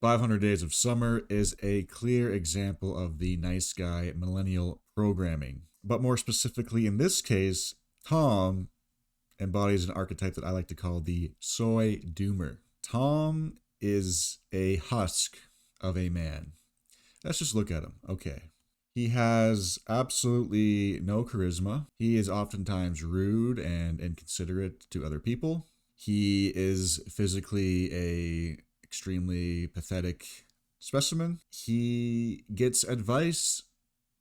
500 Days of Summer is a clear example of the nice guy millennial programming. But more specifically, in this case, Tom embodies an archetype that I like to call the soy doomer. Tom is a husk of a man. Let's just look at him. Okay. He has absolutely no charisma. He is oftentimes rude and inconsiderate to other people. He is physically a extremely pathetic specimen. He gets advice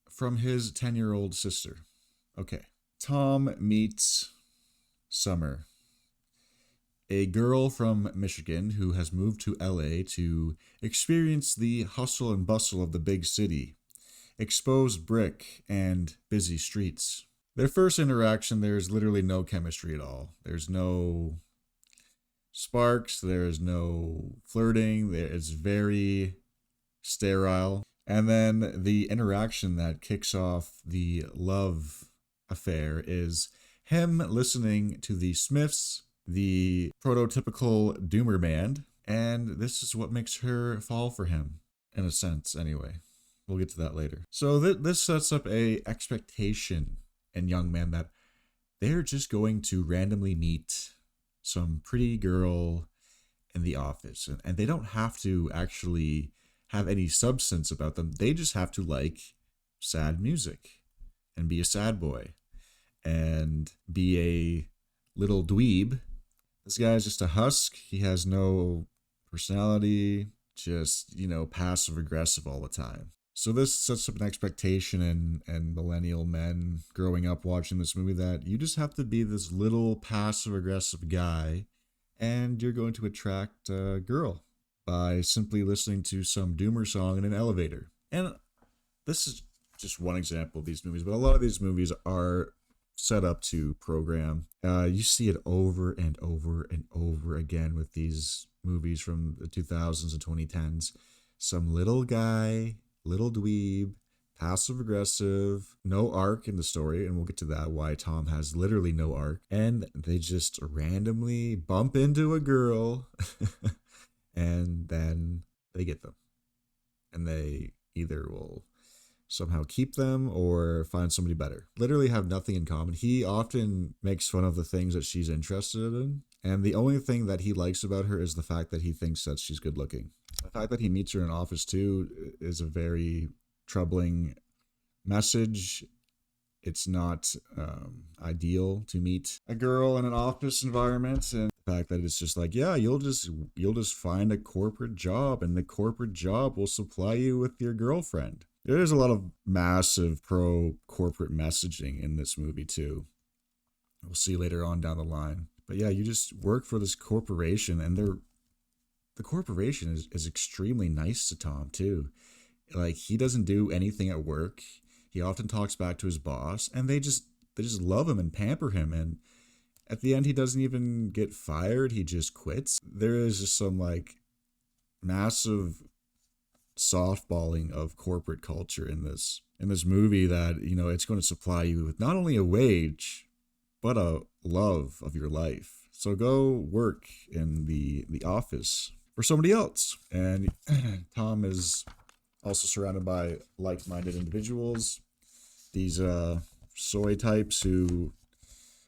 from his 10-year-old sister. Okay. Tom meets Summer, a girl from Michigan who has moved to LA to experience the hustle and bustle of the big city, exposed brick, and busy streets. Their first interaction, there's literally no chemistry at all. There's no sparks, there's no flirting, it's very sterile. And then the interaction that kicks off the love affair is him listening to the Smiths, the prototypical doomer band, and this is what makes her fall for him, in a sense, anyway. We'll get to that later. So this sets up a expectation in young men that they're just going to randomly meet some pretty girl in the office, and they don't have to actually have any substance about them. They just have to like sad music and be a sad boy and be a little dweeb. This guy's just a husk. He has no personality, just, passive aggressive all the time. So this sets up an expectation in millennial men growing up watching this movie that you just have to be this little passive aggressive guy and you're going to attract a girl by simply listening to some doomer song in an elevator. And this is just one example of these movies, but a lot of these movies are set up to program. You see it over and over and over again with these movies from the 2000s and 2010s. Some little guy, little dweeb, passive aggressive, no arc in the story, and we'll get to that, why Tom has literally no arc, and they just randomly bump into a girl and then they get them, and they either will somehow keep them or find somebody better. Literally have nothing in common. He often makes fun of the things that she's interested in, and the only thing that he likes about her is the fact that he thinks that she's good looking. The fact that he meets her in office too is a very troubling message. It's not ideal to meet a girl in an office environment, and the fact that it's just like, yeah, you'll just find a corporate job, and the corporate job will supply you with your girlfriend. There's a lot of massive pro-corporate messaging in this movie too. We'll see later on down the line. But yeah, you just work for this corporation, and the corporation is extremely nice to Tom too. Like, he doesn't do anything at work. He often talks back to his boss, and they just love him and pamper him. And at the end, he doesn't even get fired. He just quits. There is just some like massive softballing of corporate culture in this movie that, it's going to supply you with not only a wage, but a love of your life. So go work in the office for somebody else. And Tom is also surrounded by like-minded individuals. These soy types who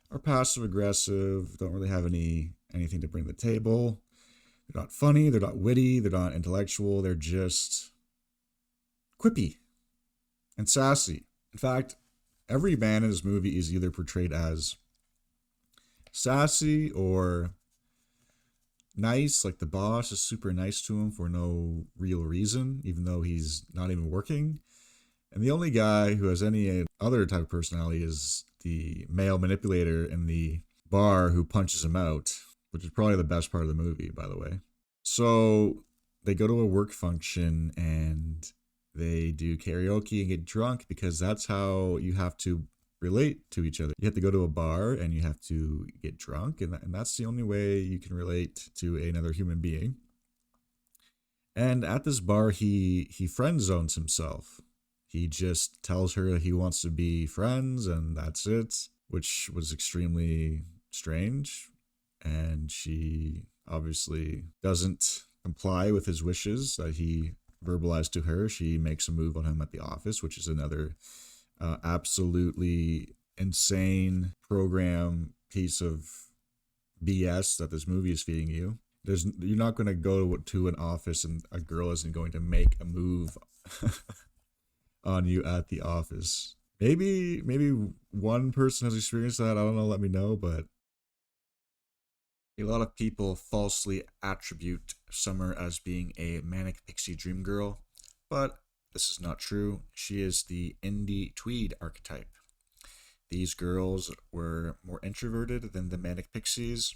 are passive-aggressive, don't really have anything to bring to the table. They're not funny, they're not witty, they're not intellectual, they're just quippy and sassy. In fact, every man in this movie is either portrayed as sassy or nice, like the boss is super nice to him for no real reason, even though he's not even working. And the only guy who has any other type of personality is the male manipulator in the bar who punches him out, which is probably the best part of the movie, by the way. So they go to a work function and they do karaoke and get drunk, because that's how you have to relate to each other. You have to go to a bar and you have to get drunk, and that's the only way you can relate to another human being. And at this bar, he friend zones himself. He just tells her he wants to be friends, and that's it, which was extremely strange. And she obviously doesn't comply with his wishes that he verbalized to her. She makes a move on him at the office, which is another absolutely insane program piece of BS that this movie is feeding you. You're not going to go to an office and a girl isn't going to make a move on you at the office. Maybe one person has experienced that. I don't know. Let me know. But a lot of people falsely attribute Summer as being a manic pixie dream girl, but this is not true. She is the indie tweed archetype. These girls were more introverted than the manic pixies.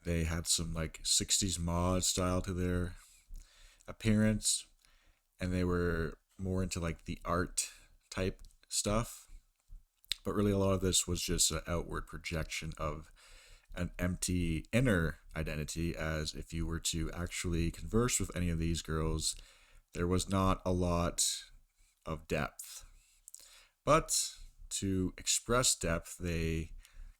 They had some like 60s mod style to their appearance, and they were more into like the art type stuff. But really, a lot of this was just an outward projection of an empty inner identity, as if you were to actually converse with any of these girls, there was not a lot of depth. But to express depth, they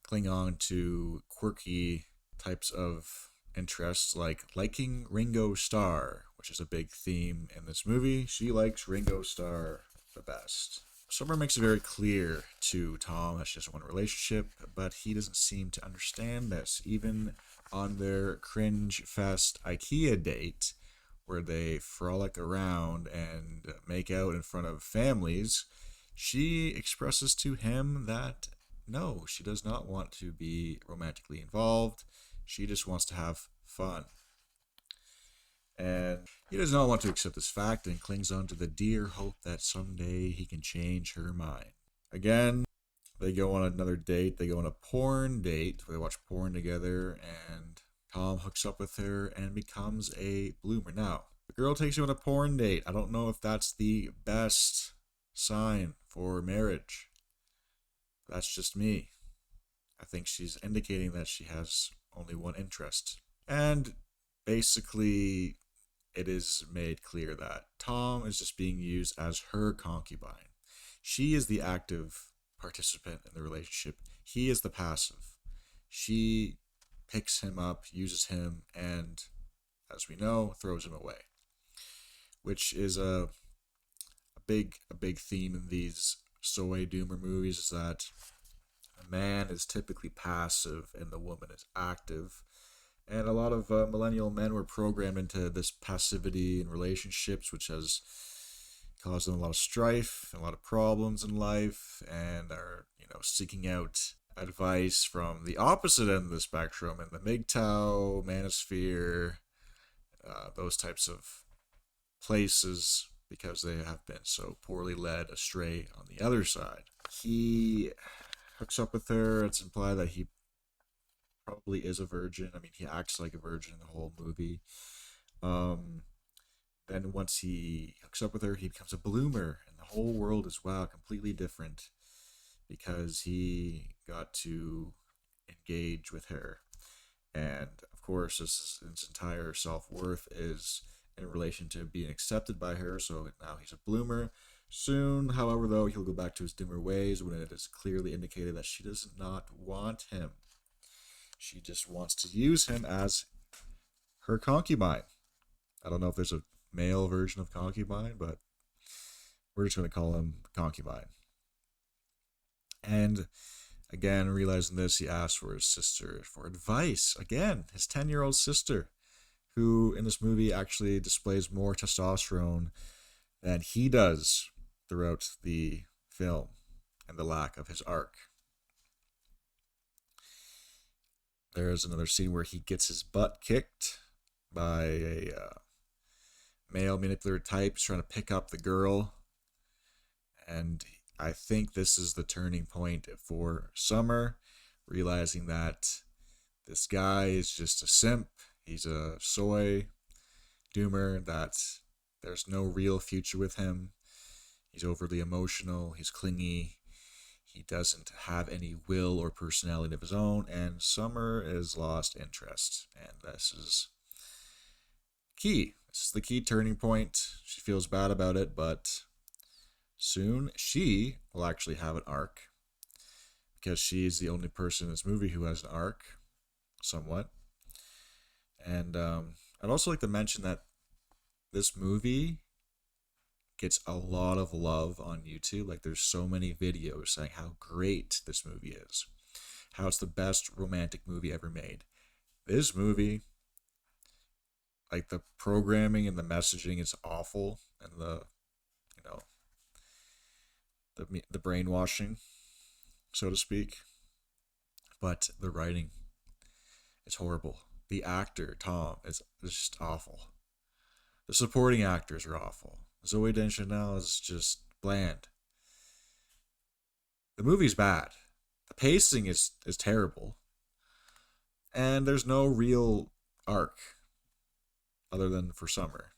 cling on to quirky types of interests, like liking Ringo Starr, which is a big theme in this movie. She likes Ringo Starr the best. Summer makes it very clear to Tom that she doesn't want a relationship, but he doesn't seem to understand this. Even on their cringe fest IKEA date, where they frolic around and make out in front of families, she expresses to him that no, she does not want to be romantically involved. She just wants to have fun. And he does not want to accept this fact and clings on to the dear hope that someday he can change her mind. Again, they go on another date. They go on a porn date where they watch porn together, and Tom hooks up with her and becomes a bloomer. Now, the girl takes you on a porn date. I don't know if that's the best sign for marriage. That's just me. I think she's indicating that she has only one interest. And basically, it is made clear that Tom is just being used as her concubine. She is the active participant in the relationship. He is the passive. She picks him up, uses him, and, as we know, throws him away. Which is a big theme in these Soy Doomer movies, is that a man is typically passive and the woman is active. And a lot of millennial men were programmed into this passivity in relationships, which has caused them a lot of strife and a lot of problems in life, and are, seeking out advice from the opposite end of the spectrum in the MGTOW, manosphere, those types of places, because they have been so poorly led astray on the other side. He hooks up with her. It's implied that he probably is a virgin. I mean, he acts like a virgin in the whole movie. Then once he hooks up with her, he becomes a bloomer, and the whole world is, wow, completely different, because he got to engage with her. And of course, his entire self-worth is in relation to being accepted by her, so now he's a bloomer. Soon, however, though, he'll go back to his dimmer ways when it is clearly indicated that she does not want him. She just wants to use him as her concubine. I don't know if there's a male version of concubine, but we're just going to call him concubine. And again, realizing this, he asks for his sister for advice. Again, his 10-year-old sister, who in this movie actually displays more testosterone than he does throughout the film, and the lack of his arc. There's another scene where he gets his butt kicked by a male manipulator type. He's trying to pick up the girl. And I think this is the turning point for Summer, realizing that this guy is just a simp. He's a soy doomer, that there's no real future with him. He's overly emotional. He's clingy. He doesn't have any will or personality of his own, and Summer is lost interest. And this is key. This is the key turning point. She feels bad about it, but soon she will actually have an arc, because she's the only person in this movie who has an arc, somewhat. And I'd also like to mention that this movie gets a lot of love on YouTube. Like, there's so many videos saying how great this movie is, how it's the best romantic movie ever made. This movie, like the programming and the messaging is awful, and you know the brainwashing, so to speak. But the writing is horrible. The actor Tom is just awful. The supporting actors are awful. Zoe Deschanel is just bland. The movie's bad. The pacing is terrible, and there's no real arc other than for Summer.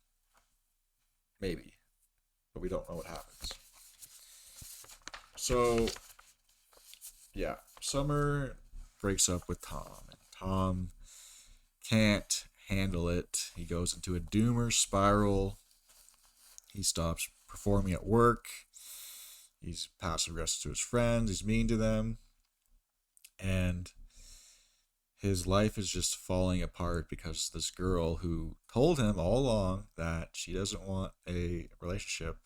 Maybe, but we don't know what happens. So yeah, Summer breaks up with Tom, and Tom can't handle it. He goes into a doomer spiral. He stops performing at work. He's passive aggressive to his friends. He's mean to them. And his life is just falling apart because this girl who told him all along that she doesn't want a relationship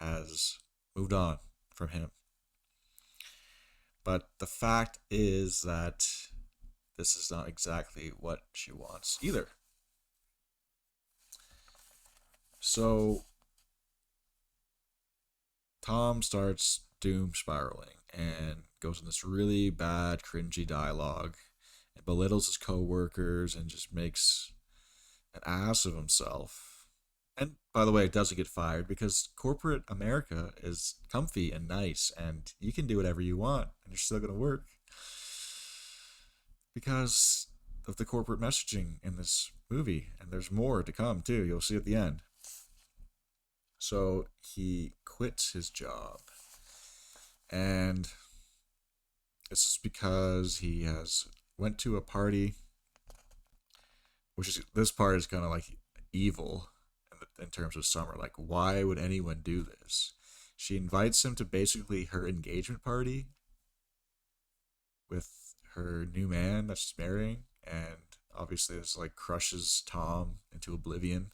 has moved on from him. But the fact is that this is not exactly what she wants either. So Tom starts doom spiraling and goes in this really bad, cringy dialogue and belittles his coworkers and just makes an ass of himself. And by the way, it doesn't get fired because corporate America is comfy and nice, and you can do whatever you want, and you're still going to work because of the corporate messaging in this movie. And there's more to come, too. You'll see at the end. So he quits his job, and this is because he has went to a party, which is this part is kind of like evil in terms of Summer. Like, why would anyone do this? She invites him to basically her engagement party with her new man that she's marrying, and obviously this like crushes Tom into oblivion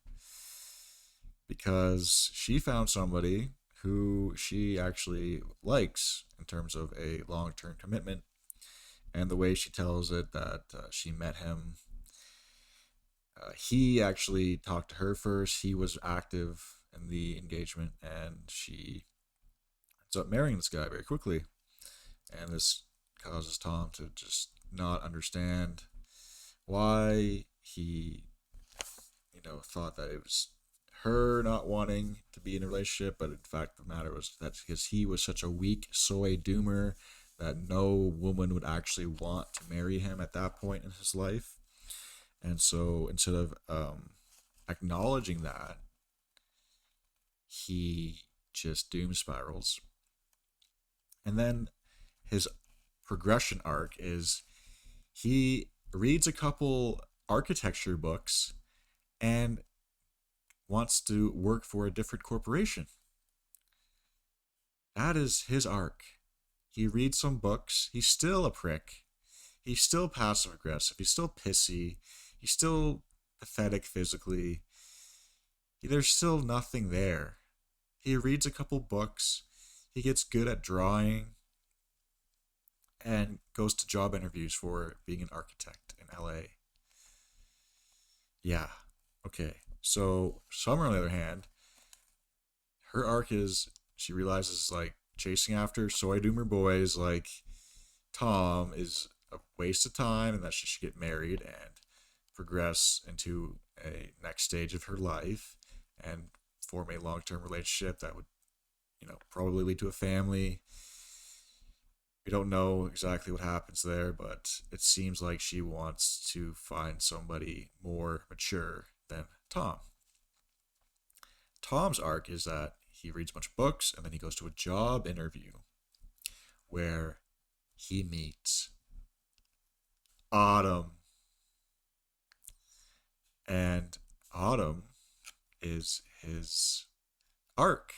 because she found somebody who she actually likes in terms of a long-term commitment. And the way she tells it that she met him, he actually talked to her first. He was active in the engagement, and she ends up marrying this guy very quickly. And this causes Tom to just not understand why he, thought that it was her not wanting to be in a relationship, but in fact the matter was that because he was such a weak soy doomer that no woman would actually want to marry him at that point in his life. And so instead of acknowledging that, he just doom spirals. And then his progression arc is he reads a couple architecture books and wants to work for a different corporation. That is his arc. He reads some books. He's still a prick. He's still passive aggressive. He's still pissy. He's still pathetic physically. There's still nothing there. He reads a couple books. He gets good at drawing and goes to job interviews for being an architect in LA. Yeah. Okay. So Summer, on the other hand, her arc is she realizes like chasing after soy doomer boys like Tom is a waste of time and that she should get married and progress into a next stage of her life and form a long-term relationship that would, probably lead to a family. We don't know exactly what happens there, but it seems like she wants to find somebody more mature than Tom. Tom's arc is that he reads a bunch of books and then he goes to a job interview where he meets Autumn. And Autumn is his arc.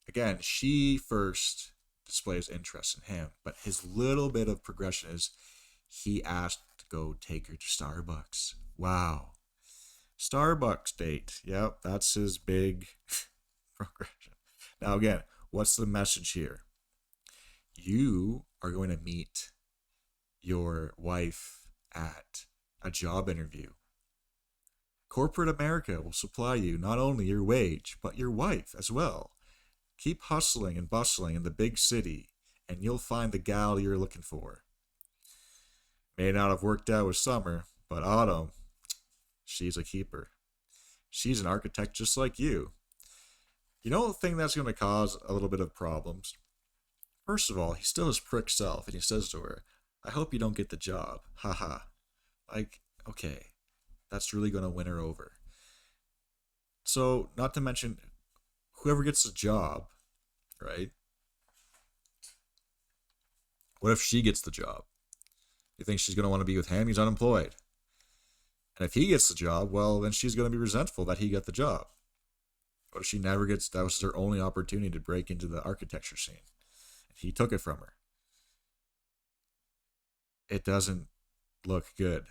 Again, she first displays interest in him, but his little bit of progression is he asked go take her to Starbucks. Wow. Starbucks date. Yep, that's his big progression. Now, again, what's the message here? You are going to meet your wife at a job interview. Corporate America will supply you not only your wage, but your wife as well. Keep hustling and bustling in the big city, and you'll find the gal you're looking for. May not have worked out with Summer, but Autumn, she's a keeper. She's an architect just like you. You know the thing that's going to cause a little bit of problems? First of all, he's still his prick self, and he says to her, I hope you don't get the job. Haha. Like, okay, that's really going to win her over. So, not to mention, whoever gets the job, right? What if she gets the job? You think she's going to want to be with him? He's unemployed. And if he gets the job, well, then she's going to be resentful that he got the job. What if she never gets, that was her only opportunity to break into the architecture scene? And he took it from her. It doesn't look good.